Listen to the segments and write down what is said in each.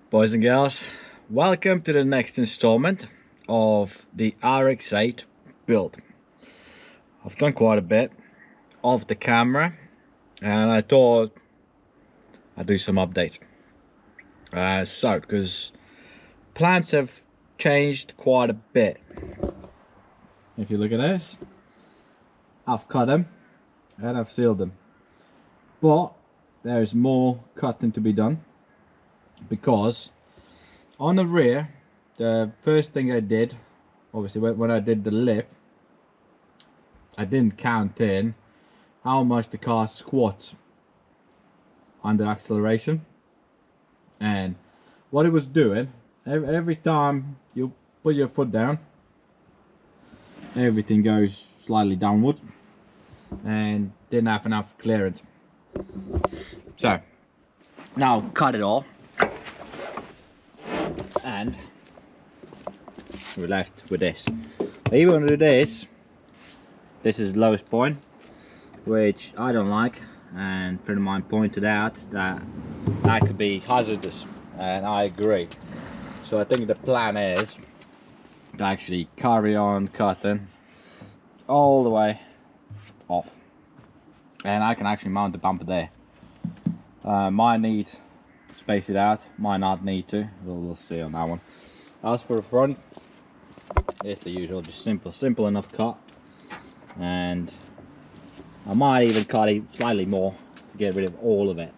Boys and girls, welcome to the next installment of the Rx8 build. I've done quite a bit of the camera and I thought I'd do some updates. Because plants have changed quite a bit. If you look at this, I've cut them and I've sealed them. But there's more cutting to be done. Because on the rear, the first thing I did, obviously when I did the lip, I didn't count in how much the car squats under acceleration. And what it was doing, every time you put your foot down, everything goes slightly downwards and didn't have enough clearance. So now cut it all. And we're left with this. Even with this is the lowest point, which I don't like, and a friend of mine pointed out that could be hazardous, and I agree. So I think the plan is to actually carry on cutting all the way off, and I can actually mount the bumper there. Might need space it out, might not need to, we'll see on that one. As for the front, it's the usual, just simple enough cut, and I might even cut it slightly more to get rid of all of it.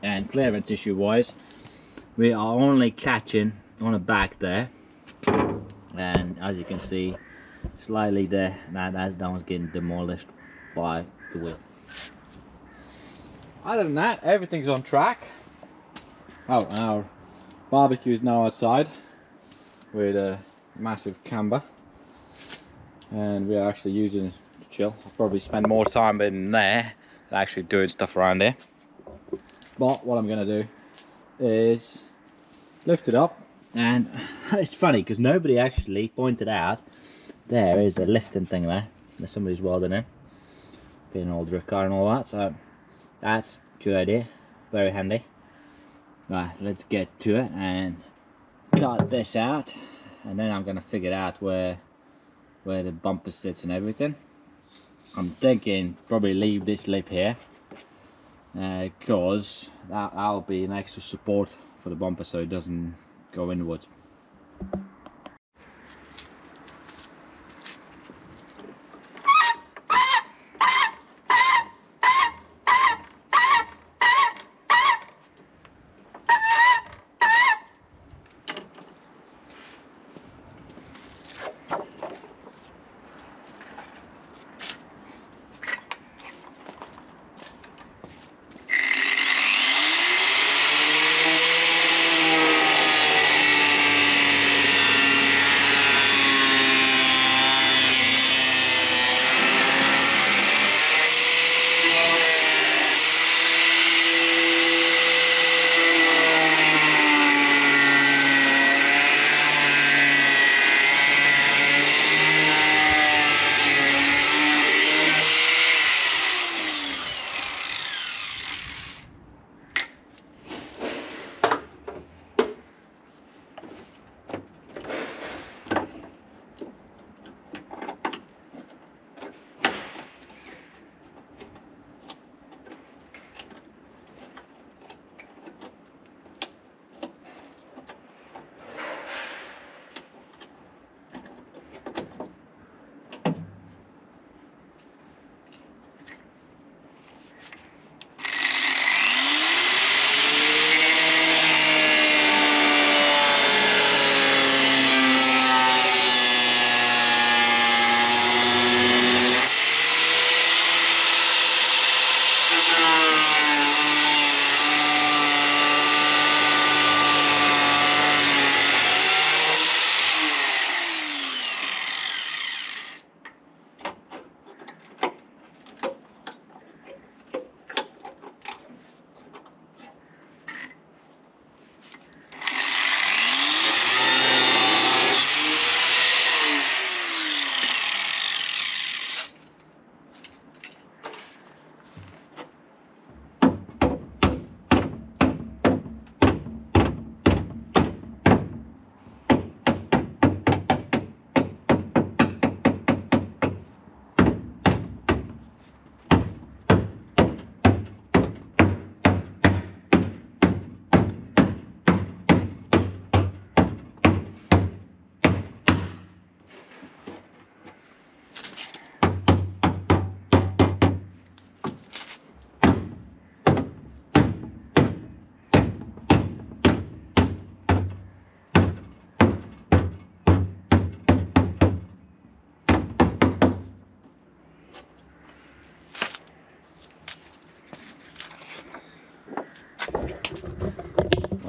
And clearance issue wise, we are only catching on the back there, and as you can see slightly there, that one's getting demolished by the wheel. Other than that, everything's on track. Oh, and our barbecue is now outside with a massive camber, and we are actually using it to chill. I'll probably spend more time in there than actually doing stuff around here. But what I'm going to do is lift it up, and it's funny because nobody actually pointed out there is a lifting thing there. There's somebody's welding in, being an older car and all that, so that's a good idea, very handy. Right, let's get to it and cut this out, and then I'm gonna figure out where the bumper sits and everything. I'm thinking probably leave this lip here because that'll be an extra support for the bumper so it doesn't go inwards.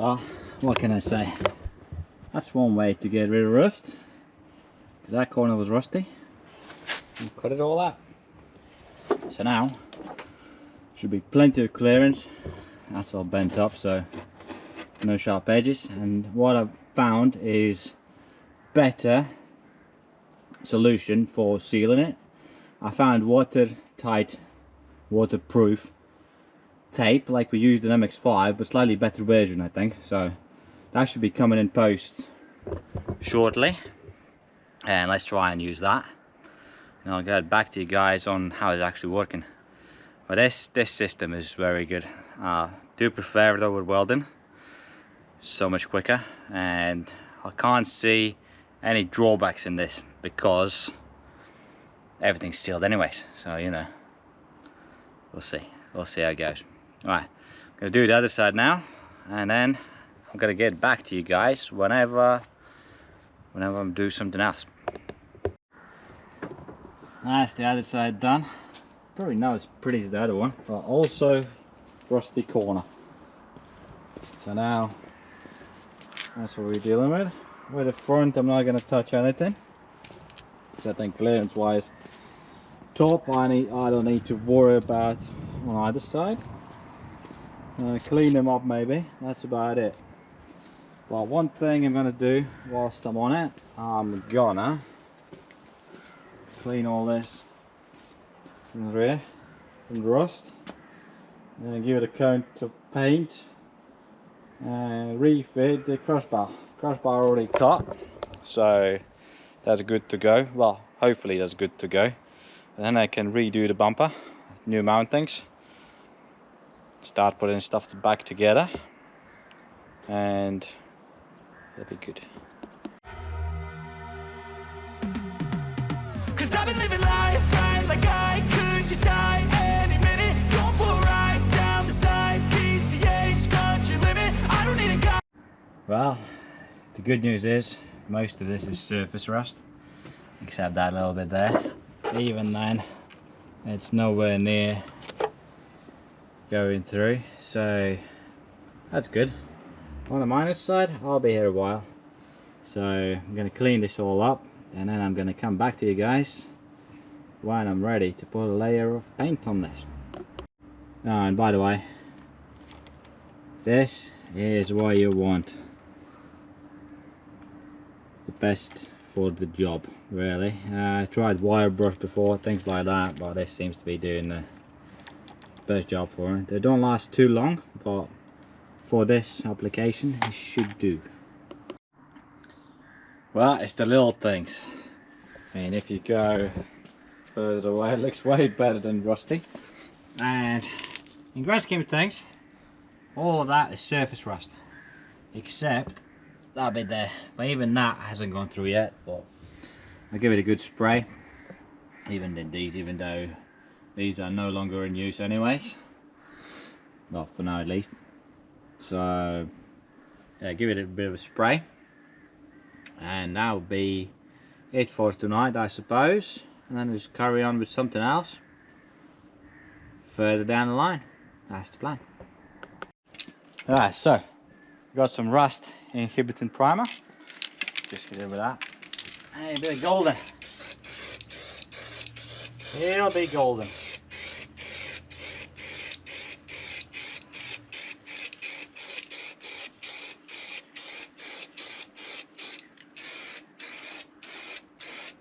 Well, what can I say? That's one way to get rid of rust, because that corner was rusty. And cut it all out. So now should be plenty of clearance. That's all bent up, so no sharp edges. And what I've found is better solution for sealing it. I found watertight, waterproof tape like we used in MX5, but slightly better version, I think. So that should be coming in post shortly, and let's try and use that, and I'll get back to you guys on how it's actually working. But this system is very good. Do prefer it over welding, so much quicker, and I can't see any drawbacks in this because everything's sealed anyways. So you know, we'll see how it goes. Right, I'm gonna do the other side now, and then I'm gonna get back to you guys whenever I'm doing something else. That's the other side done. Probably not as pretty as the other one, but also rusty corner. So now that's what we're dealing with. With the front, I'm not gonna touch anything. So I think clearance wise, top I don't need to worry about on either side. Clean them up maybe, that's about it. But one thing I'm gonna do whilst I'm on it, I'm gonna clean all this from the rear, from the rust, and then give it a coat of paint and refit the crossbar. Crossbar already cut, so that's good to go. Well, hopefully that's good to go. And then I can redo the bumper, new mountings, start putting stuff back together, and that'll be good. Cause I've been living life right like I could just die any minute. Going for a ride down the side, PCH, country limit. I don't need a guy. Well, the good news is most of this is surface rust, except that little bit there. Even then, it's nowhere near going through, so that's good. On the minus side, I'll be here a while, so I'm going to clean this all up, and then I'm going to come back to you guys when I'm ready to put a layer of paint on this. Oh, and by the way, this is what you want, the best for the job, really. I tried wire brush before, things like that, but this seems to be doing the best job for it. They don't last too long, but for this application it should do. Well, it's the little things. I mean, if you go further away, it looks way better than rusty. And in grand scheme of things, all of that is surface rust, except that bit there. But even that hasn't gone through yet. But I'll give it a good spray. Even though these are no longer in use anyways. Well, for now at least. So yeah, give it a bit of a spray, and that'll be it for tonight, I suppose. And then just carry on with something else further down the line. That's the plan. Alright, so got some rust inhibiting primer. Just get rid of that. Hey, a bit of golden. It'll be golden.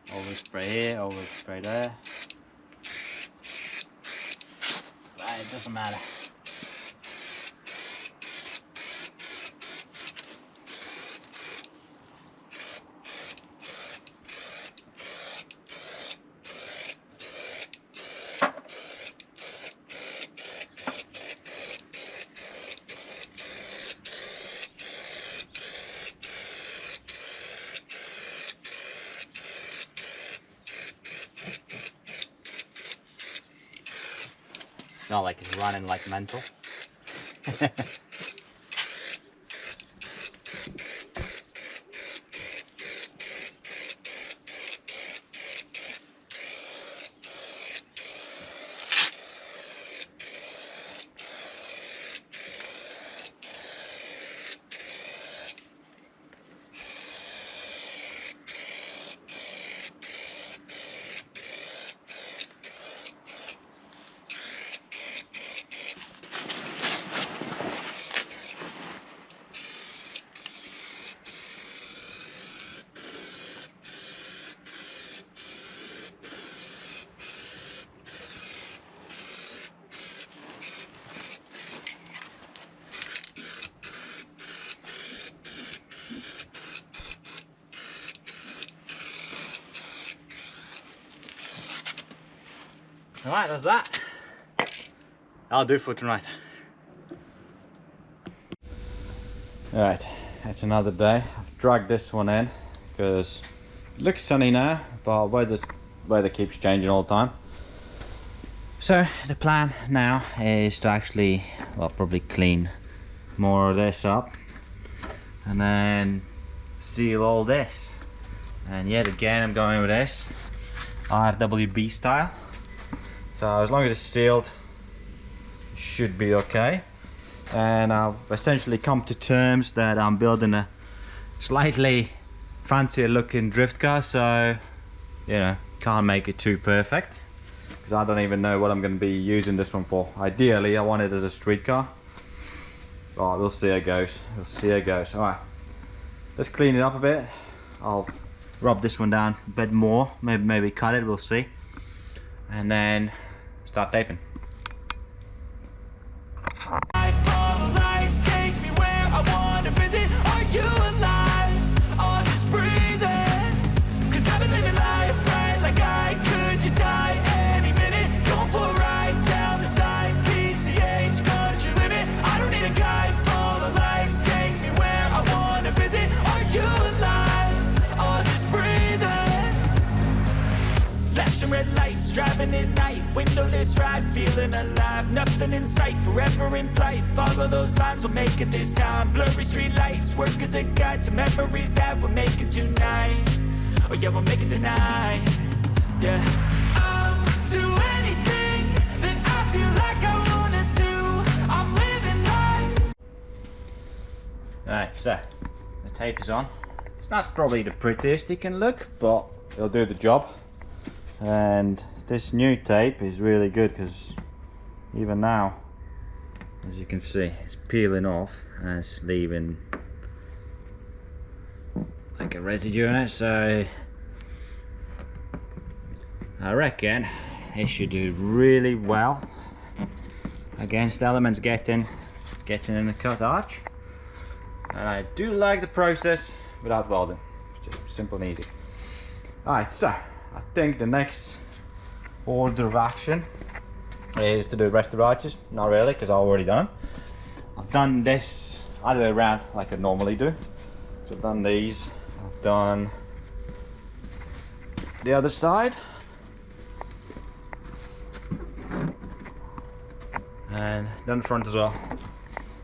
Overspray here, overspray there. But it doesn't matter. Not like it's running like mental. Alright, that's that. I'll do for tonight. Alright, it's another day. I've dragged this one in because it looks sunny now, but weather keeps changing all the time. So the plan now is to actually, well, probably clean more of this up and then seal all this. And yet again I'm going with this RWB style. So as long as it's sealed, it should be okay. And I've essentially come to terms that I'm building a slightly fancier looking drift car, so you know, can't make it too perfect because I don't even know what I'm going to be using this one for. Ideally I want it as a street car. Oh, we'll see how it goes. We'll see how it goes. Alright, let's clean it up a bit. I'll rub this one down a bit more, maybe cut it, we'll see, and then start taping. Follow lights, take me where I wanna visit. Are you alive? Or just breathing? 'Cause I've been living life right like I could just die any minute. Going for a ride down the side, PCH country limit. I don't need a guide. Follow lights, take me where I wanna visit. Are you alive? Or just breathing? Flashing red lights, driving at night, windowless ride, feeling alive, nothing in sight, forever in flight. Follow those lines, we'll make it this time. Blurry street lights, work as a guide to memories that we're making tonight. Oh yeah, we'll make it tonight. Yeah, I'll do anything that I feel like I wanna do. I'm living life. Alright, so the tape is on. It's not probably the prettiest it can look, but it'll do the job. And this new tape is really good because even now, as you can see, it's peeling off and it's leaving like a residue in it, so I reckon it should do really well against elements getting in the cut arch. And I do like the process without welding, just simple and easy. Alright, so I think the next order of action is to do the rest of the arches. Not really, because I've already done them. I've done this other way around like I normally do. So I've done these, I've done the other side, and done the front as well.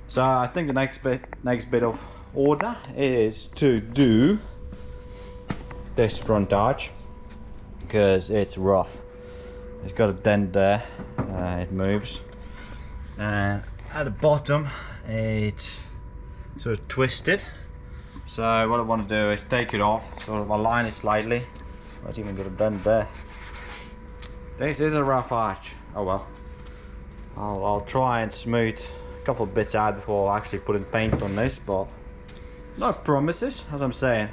So I think the next bit of order is to do this front arch, because it's rough. It's got a dent there, it moves, and at the bottom it's sort of twisted. So what I want to do is take it off, sort of align it slightly. It's even got a dent there. This is a rough arch. Oh well, I'll try and smooth a couple of bits out before actually putting paint on this, but no promises. As I'm saying,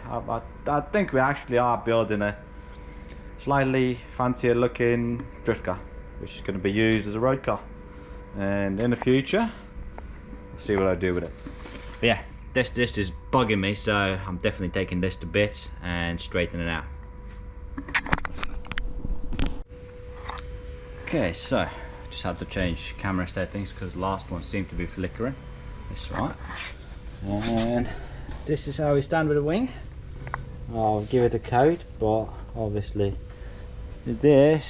I think we actually are building a slightly fancier looking drift car, which is going to be used as a road car, and in the future we'll see what I do with it. But yeah, this is bugging me, so I'm definitely taking this to bits and straightening it out. Okay, so just had to change camera settings because the last one seemed to be flickering. That's right. And this is how we stand with the wing. I'll give it a coat, but obviously this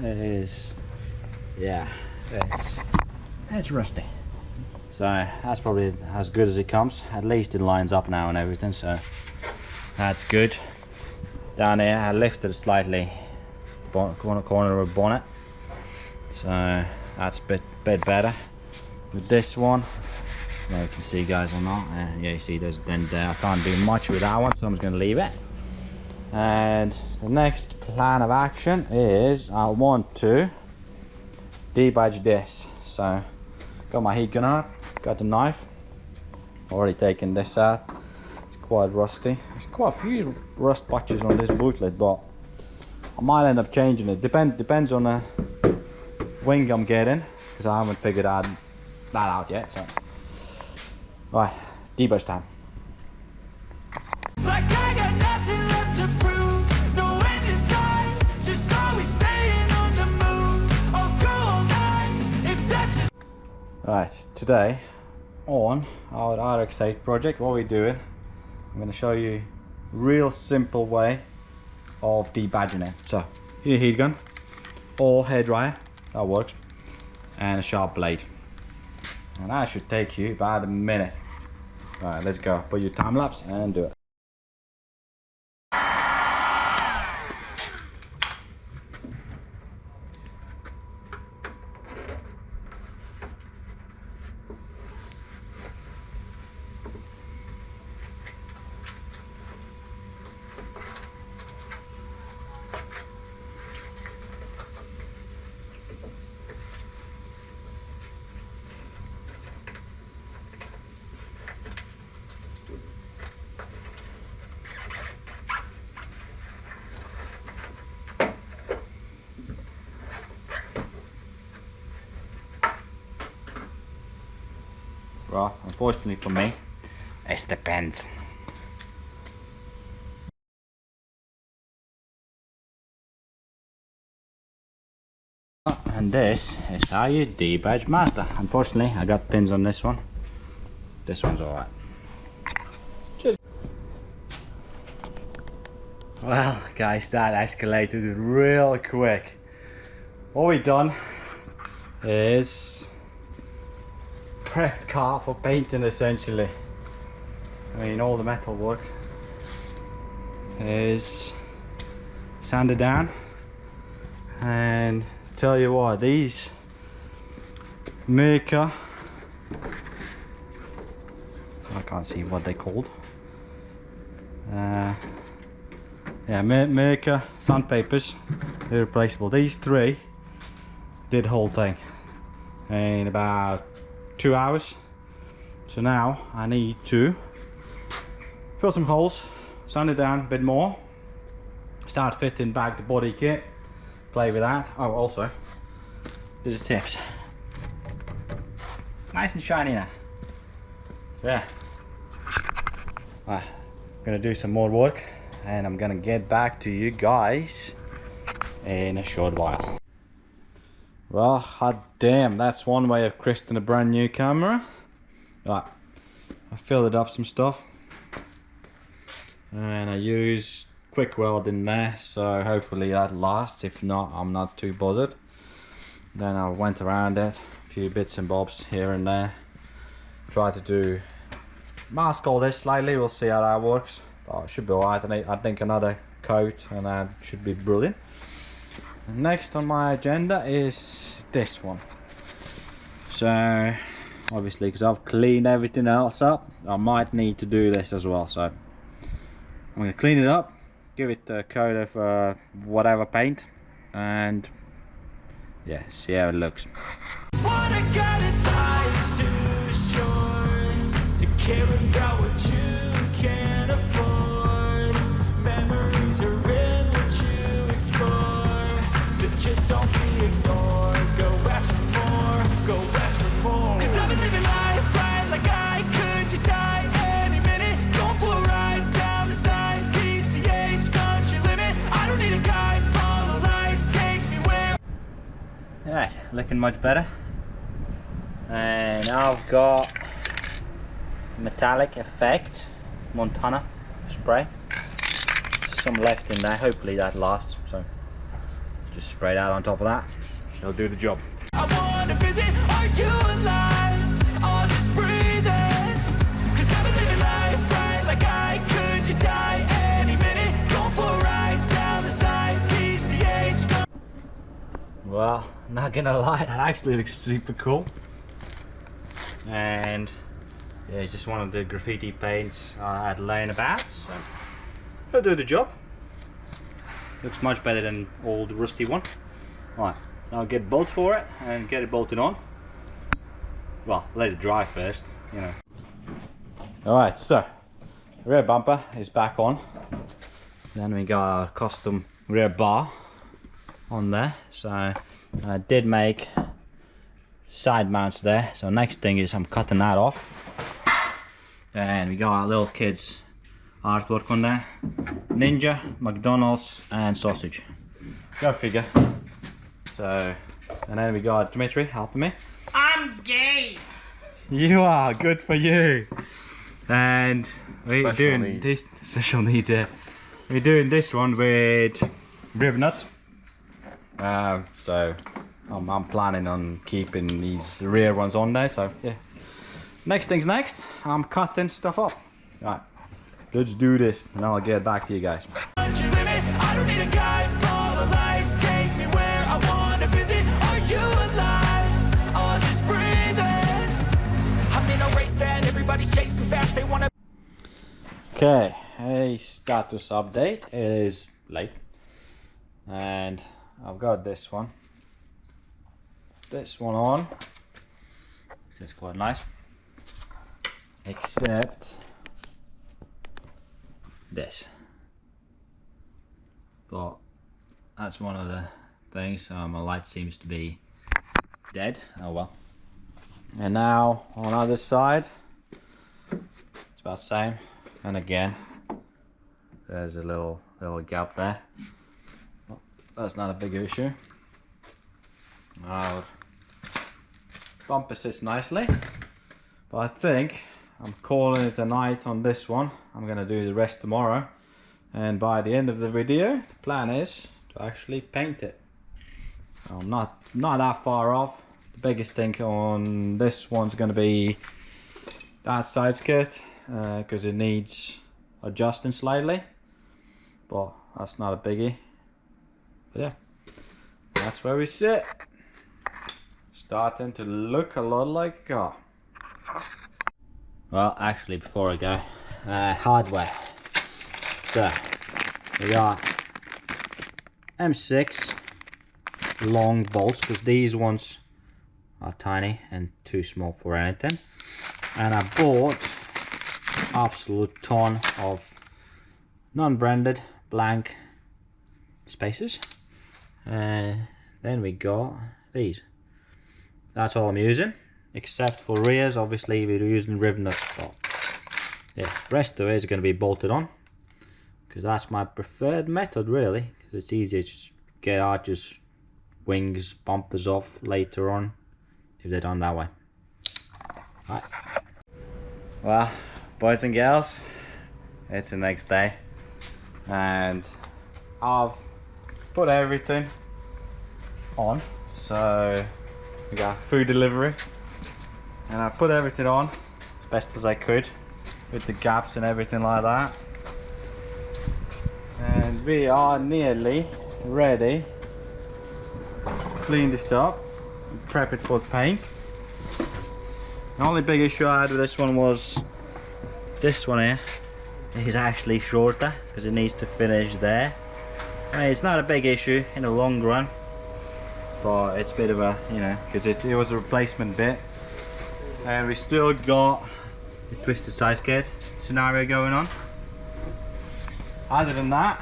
is, yeah, it's rusty. So that's probably as good as it comes. At least it lines up now and everything, so that's good. Down here I lifted slightly corner of a bonnet, so that's a bit better. With this one, I don't know if you can see guys or not, yeah, you see there's a dent there. I can't do much with that one, so I'm just going to leave it. And the next plan of action is I want to debadge this. So got my heat gun out, got the knife, already taken this out. It's quite rusty. There's quite a few rust patches on this bootlet, but I might end up changing it. Depends on the wing I'm getting, because I haven't figured that out yet. So right, debadge time. Right, today on our Rx8 project, what we're doing, I'm going to show you a real simple way of debadging it. So, your heat gun or hairdryer, that works, and a sharp blade. And that should take you about a minute. Alright, let's go. Put your time lapse and do it. Well, unfortunately for me, it depends. And this is how you debadge Mazda. Unfortunately, I got pins on this one. This one's alright. Well, guys, that escalated real quick. What we've done is prepped car for painting, essentially. I mean, all the metal work is sanded down, and tell you what, these Mirka, I can't see what they're called. Yeah, Mirka sandpapers, they're replaceable. These three did the whole thing in about 2 hours. So now I need to fill some holes, sand it down a bit more, start fitting back the body kit, play with that. Oh, also, there's tips. Nice and shiny now. So yeah, I'm gonna do some more work and I'm gonna get back to you guys in a short while. Well, hot damn, that's one way of christening a brand new camera. Right, I filled it up some stuff and I used quick weld in there, so hopefully that lasts. If not, I'm not too bothered. Then I went around it, a few bits and bobs here and there. Try to mask all this slightly, we'll see how that works. But it should be alright. I think another coat and that should be brilliant. Next on my agenda is this one. So obviously, because I've cleaned everything else up, I might need to do this as well. So I'm going to clean it up, give it a coat of whatever paint, and yeah, see how it looks. What I got it ties too short to care about what you can't afford. Memories are in what you explore, so just don't be ignored. Go ask for more, go ask for more. 'Cause I've been living life right like I could just die any minute. Going for a ride down the side, PCH country limit. I don't need a guide, follow lights, take me where. Right, looking much better. And I've got metallic effect Montana spray. Some left in there, hopefully that lasts. So just spray that on top of that, it'll do the job. I wanna visit, are you alive? I'll just breathe in. 'Cause I've been living life right like I could just die any minute. Going for a ride down the side, PCH. Well, not gonna lie, that actually looks super cool. And yeah, it's just one of the graffiti paints I had laying about, so it'll do the job. Looks much better than old rusty one. Right, I'll get bolts for it and get it bolted on. Well, let it dry first, you know. Alright, so rear bumper is back on. Then we got our custom rear bar on there. So I did make side mounts there. So next thing is I'm cutting that off. And we got our little kids artwork on there. Ninja, McDonald's and sausage. Go figure. So, and then we got Dimitri helping me. I'm I'm gay. You are, good for you. And we're doing this special needs. We're doing this one with river nuts. So I'm planning on keeping these rear ones on there. So yeah. Next thing's next. I'm cutting stuff up. Right. Let's do this, and I'll get back to you guys. I don't need a guide, follow lights, take me where I wanna visit. Are you alive? Or just breathing? I'm in a race that everybody's chasing fast, they wanna. Okay, a status update. It is late, and I've got this one on. This is quite nice, except this. But that's one of the things. My light seems to be dead. Oh well. And now on the other side, it's about the same. And again, there's a little gap there. Well, that's not a big issue. Now bumper sits nicely, but I think I'm calling it a night on this one. I'm gonna do the rest tomorrow, and by the end of the video, the plan is to actually paint it. I'm not that far off. The biggest thing on this one's gonna be that side skirt, because it needs adjusting slightly, but that's not a biggie. But yeah, that's where we sit. Starting to look a lot like a car. Well, actually, before I go, hardware. So we got M6 long bolts, because these ones are tiny and too small for anything. And I bought absolute ton of non-branded blank spacers. And then we got these. That's all I'm using, except for rears. Obviously we're using rivet nuts, but yeah, the rest of it is going to be bolted on, because that's my preferred method really, because it's easier to just get arches, wings, bumpers off later on if they're done that way. Right. Well, boys and girls, it's the next day, and I've put everything on. So we got food delivery, and I put everything on as best as I could with the gaps and everything like that, and we are nearly ready to clean this up and prep it for paint. The only big issue I had with this one was this one here is actually shorter, because it needs to finish there. I mean, it's not a big issue in the long run, but it's a bit of a, you know, because it was a replacement bit. And we still got the twisted side skirt scenario going on. Other than that,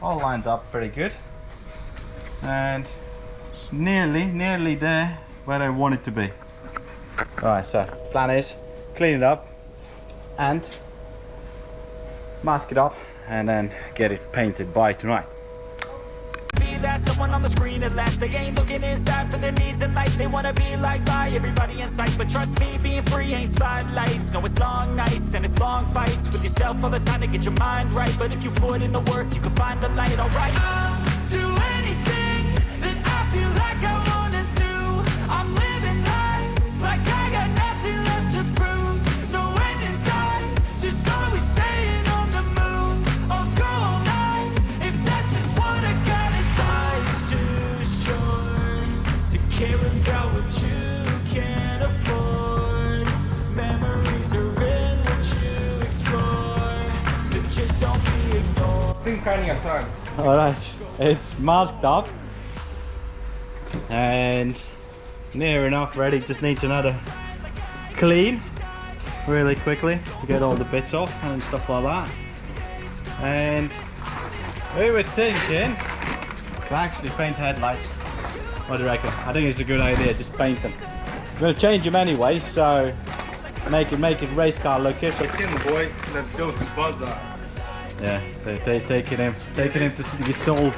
all lines up pretty good, and it's nearly there where I want it to be. Alright, so plan is clean it up and mask it up, and then get it painted by tonight. Be that someone on the screen at last. They ain't looking inside for their needs in life. They wanna be liked by everybody in sight, but trust me, being free ain't spotlights. No, it's long nights and it's long fights with yourself all the time to get your mind right. But if you put in the work, you can find the light. Alright, I'll do anything that I feel like I wanna do. I'm living life like I got nothing left to prove. No end in sight, just always staying on the move. I'll go all night if that's just what I got. Life's too short to care about what you can't afford. Memories are in what you explore, so just don't be ignored. Alright, it's masked up and near enough ready. Just needs another clean really quickly to get all the bits off and stuff like that. And we were thinking to actually paint headlights. What do you reckon? I think it's a good idea, just paint them. I'm going to change them anyway, so make it race car looking. So Boy, let's go to Mazda. yeah, they're taking him to be sold.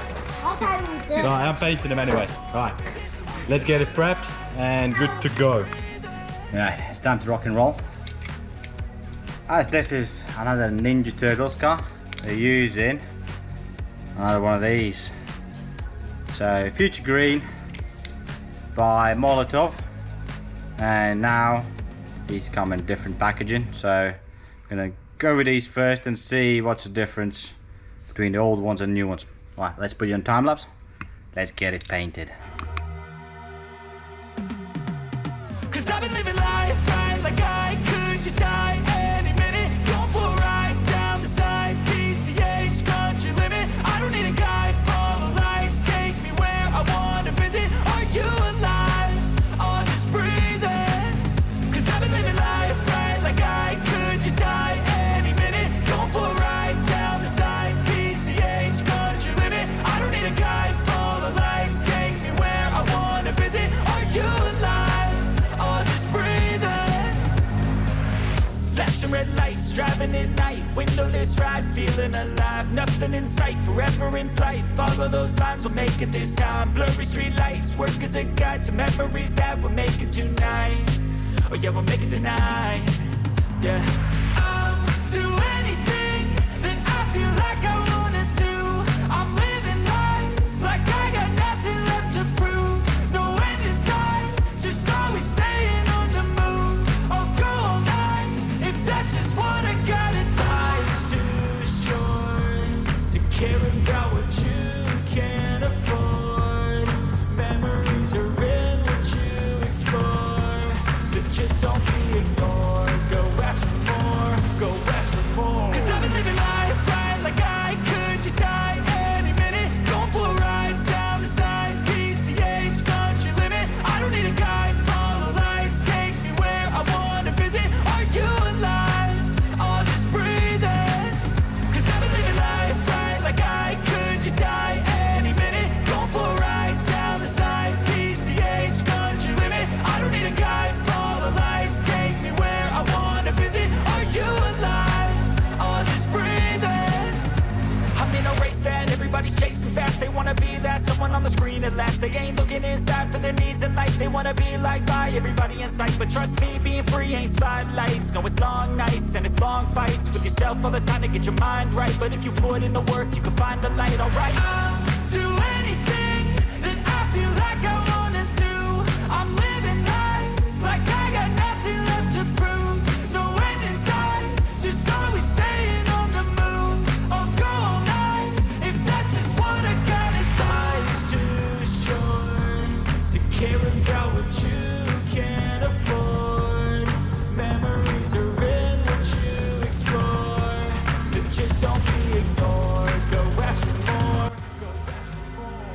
Okay, we did. Right, I'm painting them anyway. Right. let's get it prepped and good to go. Alright, it's time to rock and roll. As this is another Ninja Turtles car, they're using another one of these. So Future Green by Molotov, and now these come in different packaging. So I'm gonna go with these first and see what's the difference between the old ones and new ones. Right, let's put you on time lapse. Let's get it painted. Cause I've been living life right like I could just die any minute. Going for a ride down the side, PCH, country limit. I don't need a guide, follow lights, take me where I wanna visit. Are you alive? Or just breathing? Cause I've been living life right like I could just die any minute. Going for a ride down the side, PCH, country limit. I don't need a guide, follow lights, take me where I wanna visit. Are you alive? Or just breathing? Flashing red lights, driving at night, windowless ride, feeling alive. Nothing in sight, forever in flight. Follow those lines, we'll make it this time. Blurry street lights, work as a guide to memories that we're making tonight. Oh yeah, we'll make it tonight. Yeah. I'll do anything that I feel like I wanna do. I'm living life like I got nothing left to prove. No end in sight, just always staying on the move. I'll go all night if that's just what I gotta do. Life's too short to care about what you can't afford. Memories are in what you explore, so just don't be ignored. Go ask for more, go ask for more. Cause I've been living life right like I could just die any minute. Going for a ride down the side, PCH, country limit. I don't need a guide, follow lights, take me where I wanna visit. Are you alive? Or just breathing? Cause I've been living life right like I could just die any minute. Going for a ride down the side, PCH, country limit. I don't need a guide, follow lights, take me where I wanna visit. Are you alive? Or just breathing? I'm in a race that everybody's chasing fast. They wanna be that someone on the screen at last. They ain't looking inside for their needs in life. They wanna be liked by everybody in sight. But trust me, being free ain't spotlights. No, it's long nights and it's long fights with yourself all the time to get your mind right. But if you put in the work, you can find the light, alright? I'll do anything that I feel like I wanna do. I'm living life like I got nothing left to prove. No end in sight, just always staying on the move. I'll go all night if that's just what I gotta do. Life's too short to care about what you can't afford. Memories are in what you explore, so just don't be ignored. Go ask for more, go ask for more.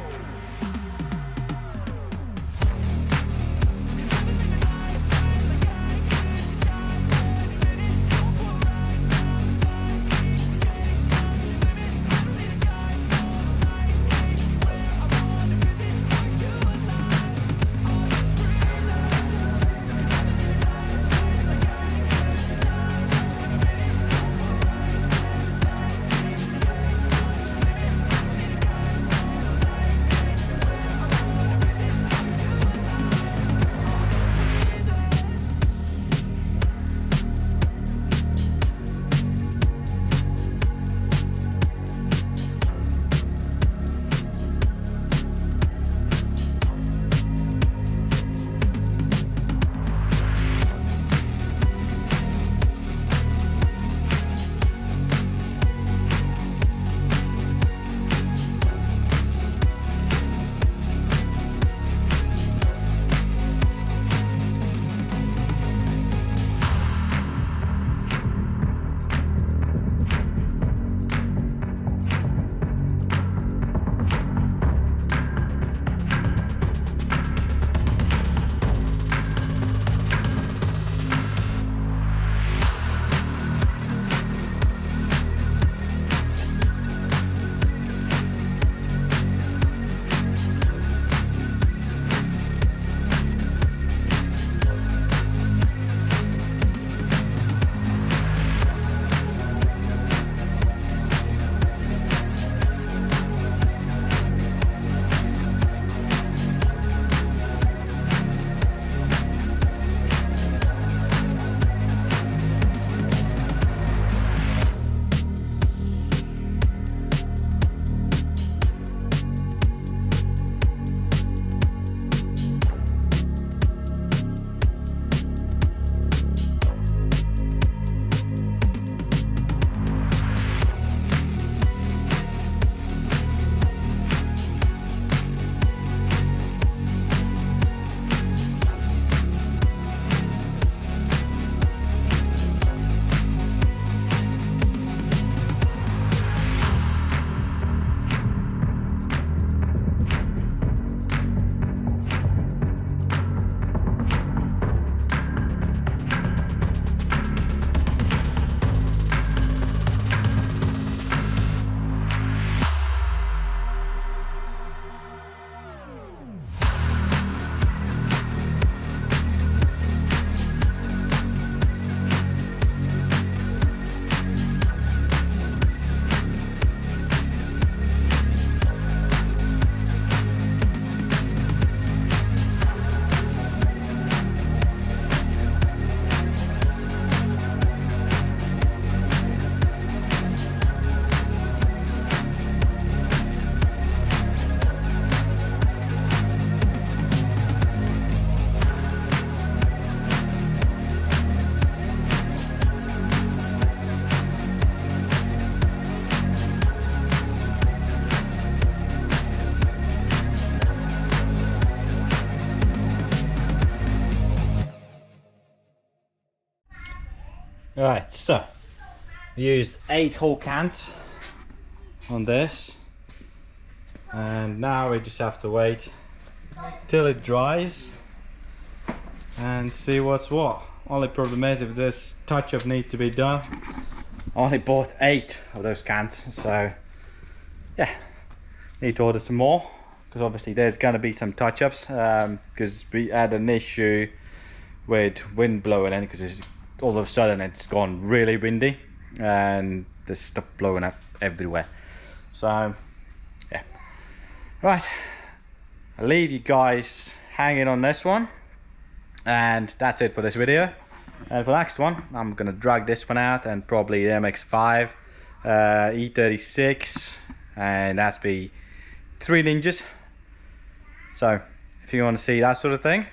Right, so we used 8 whole cans on this, and now we just have to wait till it dries and see what's what. Only problem is if this touch-up needs to be done. I only bought 8 of those cans, so yeah, need to order some more, because obviously there's gonna be some touch-ups, because we had an issue with wind blowing in, because all of a sudden it's gone really windy and there's stuff blowing up everywhere. So yeah, right, I'll leave you guys hanging on this one, and that's it for this video. And for the next one, I'm gonna drag this one out, and probably the MX5 E36, and that's be 3 ninjas. So if you want to see that sort of thing,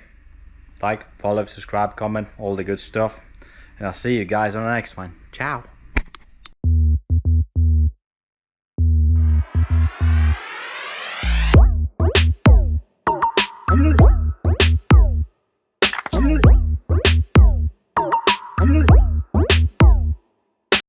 like, follow, subscribe, comment, all the good stuff, and I'll see you guys on the next one. Ciao.